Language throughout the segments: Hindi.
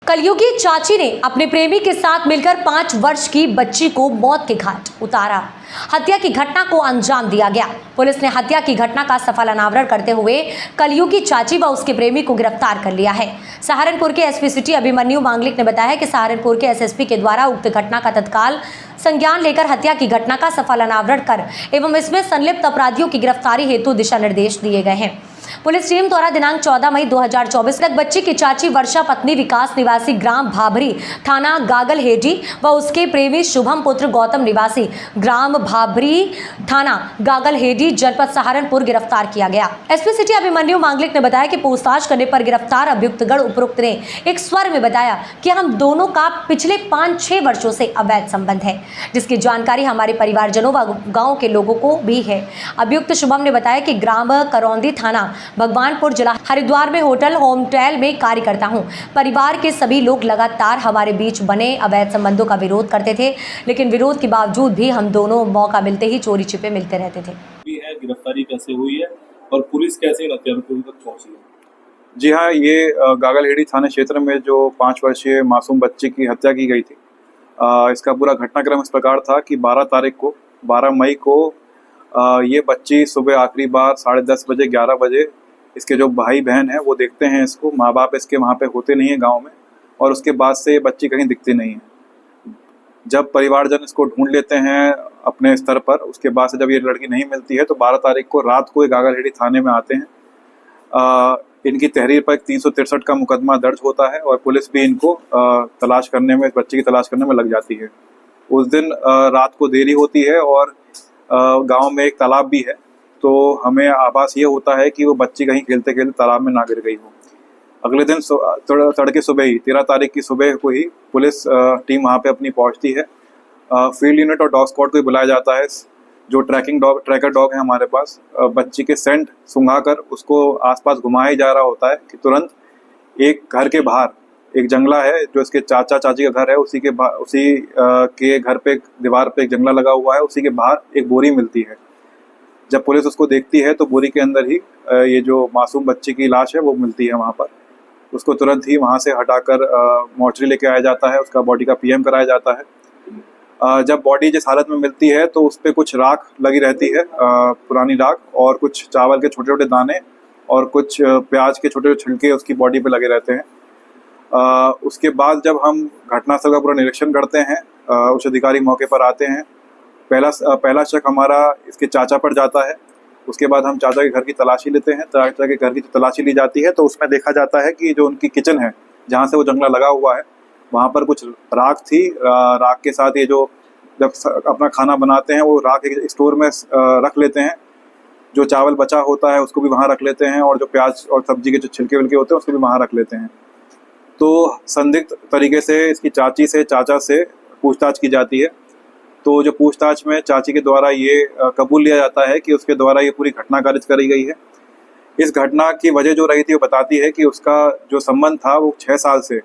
कलयुगी चाची ने अपने प्रेमी के साथ मिलकर 5 वर्ष की बच्ची को मौत के घाट उतारा। हत्या की घटना को अंजाम दिया गया। पुलिस ने हत्या की घटना का सफल अनावरण करते हुए कलयुगी चाची व उसके प्रेमी को गिरफ्तार कर लिया है। सहारनपुर के एसपी सिटी अभिमन्यु मांगलिक ने बताया कि सहारनपुर के एसएसपी के द्वारा उक्त घटना का तत्काल संज्ञान लेकर हत्या की घटना का सफल अनावरण कर एवं इसमें संलिप्त अपराधियों की गिरफ्तारी हेतु दिशा निर्देश दिए गए हैं। पुलिस टीम द्वारा दिनांक 14 मई 2024 तक बच्ची की चाची वर्षा पत्नी विकास निवासी ग्राम भाभरी थाना गागलहेडी व उसके प्रेमी शुभम पुत्र गौतम निवासी ग्राम भाभरी थाना गागलहेडी जनपद सहारनपुर गिरफ्तार किया गया। एसपी सिटी अभिमन्यु मांगलिक ने बताया कि पूछताछ करने पर गिरफ्तार अभियुक्तगण उपरोक्त ने एक स्वर में बताया कि हम दोनों का पिछले 5-6 वर्षों से अवैध संबंध है, जिसकी जानकारी हमारे परिवारजनों व गाँव के लोगों को भी है। अभियुक्त शुभम ने बताया कि ग्राम करौंदी थाना भगवानपुर जिला हरिद्वार में होटल होमटेल में कार्य करता हूं। परिवार के सभी लोग लगातार हमारे बीच बने अवैध संबंधों का विरोध करते थे, लेकिन विरोध के बावजूद भी हम दोनों मौका मिलते ही चोरी छिपे मिलते रहते थे। गिरफ्तारी कैसे हुई है और पुलिस कैसे हत्यारों तक पहुंची है? जी हाँ, ये गागलहेड़ी थाना क्षेत्र में जो 5 वर्षीय मासूम बच्चे की हत्या की गई थी, इसका पूरा घटनाक्रम इस प्रकार था कि 12 मई को ये बच्ची सुबह आखिरी बार 10:30 बजे 11 बजे इसके जो भाई बहन हैं वो देखते हैं इसको। माँ बाप इसके वहाँ पे होते नहीं हैं गांव में, और उसके बाद से ये बच्ची कहीं दिखती नहीं है। जब परिवारजन इसको ढूंढ लेते हैं अपने स्तर पर, उसके बाद से जब ये लड़की नहीं मिलती है तो 12 तारीख को रात को ये गागलहेड़ी थाने में आते हैं। इनकी तहरीर पर 363 का मुकदमा दर्ज होता है और पुलिस भी इनको तलाश करने में, इस बच्ची की तलाश करने में लग जाती है। उस दिन रात को देरी होती है और गांव में एक तालाब भी है, तो हमें आभास ये होता है कि वो बच्ची कहीं खेलते खेलते तालाब में ना गिर गई हो। अगले दिन तड़के सुबह ही 13 तारीख की सुबह को ही पुलिस टीम वहाँ पे अपनी पहुँचती है। फील्ड यूनिट और डॉग स्क्वाड को बुलाया जाता है। जो ट्रैकर डॉग है हमारे पास, बच्ची के सेंट सूंघा कर उसको आसपास घुमाया जा रहा होता है कि तुरंत एक घर के बाहर एक जंगला है जो इसके चाचा चाची का घर है, उसी के घर पे दीवार पे एक जंगला लगा हुआ है, उसी के बाहर एक बोरी मिलती है। जब पुलिस उसको देखती है तो बोरी के अंदर ही ये जो मासूम बच्चे की लाश है वो मिलती है। वहाँ पर उसको तुरंत ही वहाँ से हटाकर मोर्चरी लेके आया जाता है, उसका बॉडी का पीएम कराया जाता है। जब बॉडी जिस हालत में मिलती है तो उस पर कुछ राख लगी रहती है, पुरानी राख, और कुछ चावल के छोटे छोटे दाने और कुछ प्याज के छोटे छोटे छिलके उसकी बॉडी पे लगे रहते हैं। उसके बाद जब हम घटनास्थल का पूरा निरीक्षण करते हैं, उच्च अधिकारी मौके पर आते हैं। पहला शक हमारा इसके चाचा पर जाता है। उसके बाद हम चाचा के घर की तलाशी लेते हैं। चाचा के घर की तलाशी ली जाती है तो उसमें देखा जाता है कि जो उनकी किचन है, जहाँ से वो जंगला लगा हुआ है, वहाँ पर कुछ राख थी। राख के साथ ये जो जब अपना खाना बनाते हैं वो राख एक स्टोर में रख लेते हैं। जो चावल बचा होता है उसको भी वहाँ रख लेते हैं, और जो प्याज और सब्जी के जो छिलके विलके होते हैं उसको भी वहाँ रख लेते हैं। तो संदिग्ध तरीके से इसकी चाची से चाचा से पूछताछ की जाती है। तो जो पूछताछ में चाची के द्वारा ये कबूल लिया जाता है कि उसके द्वारा ये पूरी घटना कारिज करी गई है। इस घटना की वजह जो रही थी वो बताती है कि उसका जो संबंध था वो 6 साल से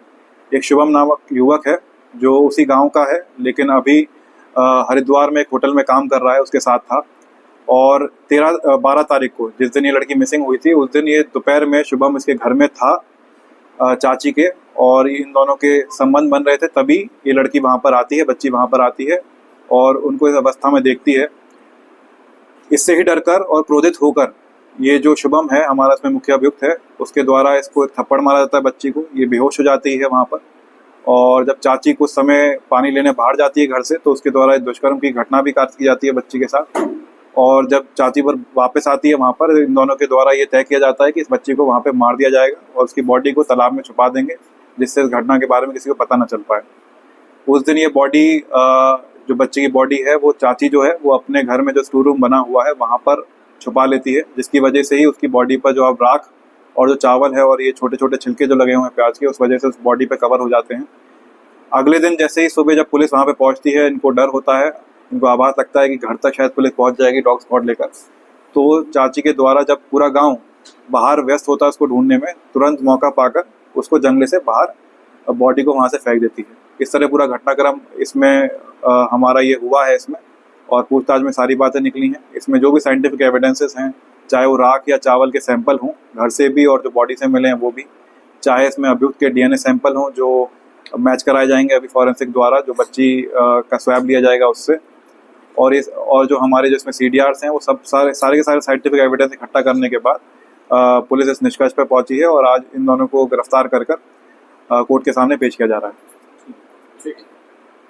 एक शुभम नामक युवक है जो उसी गांव का है, लेकिन अभी हरिद्वार में एक होटल में काम कर रहा है, उसके साथ था। और 12 तारीख को जिस दिन ये लड़की मिसिंग हुई थी, उस दिन ये दोपहर में शुभम इसके घर में था चाची के, और इन दोनों के संबंध बन रहे थे। तभी ये लड़की वहाँ पर आती है, बच्ची वहाँ पर आती है और उनको इस अवस्था में देखती है। इससे ही डरकर और क्रोधित होकर ये जो शुभम है हमारा इसमें मुख्य अभियुक्त है, उसके द्वारा इसको एक थप्पड़ मारा जाता है बच्ची को। ये बेहोश हो जाती है वहाँ पर, और जब चाची कुछ समय पानी लेने बाहर जाती है घर से तो उसके द्वारा दुष्कर्म की घटना भी काट की जाती है बच्ची के साथ। और जब चाची पर वापस आती है वहाँ पर, इन दोनों के द्वारा ये तय किया जाता है कि इस बच्ची को वहाँ पे मार दिया जाएगा और उसकी बॉडी को तालाब में छुपा देंगे, जिससे इस घटना के बारे में किसी को पता न चल पाए। उस दिन ये बॉडी, जो बच्चे की बॉडी है, वो चाची जो है वो अपने घर में जो स्टोर रूम बना हुआ है वहाँ पर छुपा लेती है, जिसकी वजह से ही उसकी बॉडी पर जो अब राख और जो चावल है और ये छोटे छोटे छिलके जो लगे हुए हैं प्याज के, उस वजह से उस बॉडी पे कवर हो जाते हैं। अगले दिन जैसे ही सुबह जब पुलिस वहाँ पे पहुँचती है, इनको डर होता है, इनको आभास लगता है कि घर तक शायद पुलिस पहुँच जाएगी डॉग स्क्वाड लेकर। तो चाची के द्वारा जब पूरा गाँव बाहर व्यस्त होता है उसको ढूंढने में, तुरंत मौका पाकर उसको जंगले से बाहर बॉडी को वहाँ से फेंक देती है। इस तरह पूरा घटनाक्रम इसमें हमारा ये हुआ है इसमें, और पूछताछ में सारी बातें निकली हैं। इसमें जो भी साइंटिफिक एविडेंसेस हैं, चाहे वो राख या चावल के सैंपल हों घर से भी और जो बॉडी से मिले हैं वो भी, चाहे इसमें अभियुक्त के डीएनए सैंपल हों जो मैच कराए जाएंगे अभी फॉरेंसिक द्वारा, जो बच्ची का स्वैब लिया जाएगा उससे, और जो हमारे जो इसमें CDRs हैं वो सब सारे के सारे साइंटिफिक एविडेंस इकट्ठा करने के बाद पुलिस इस निष्कर्ष पर पहुंची है और आज इन दोनों को गिरफ्तार कर कोर्ट के सामने पेश किया जा रहा है। ठीक है।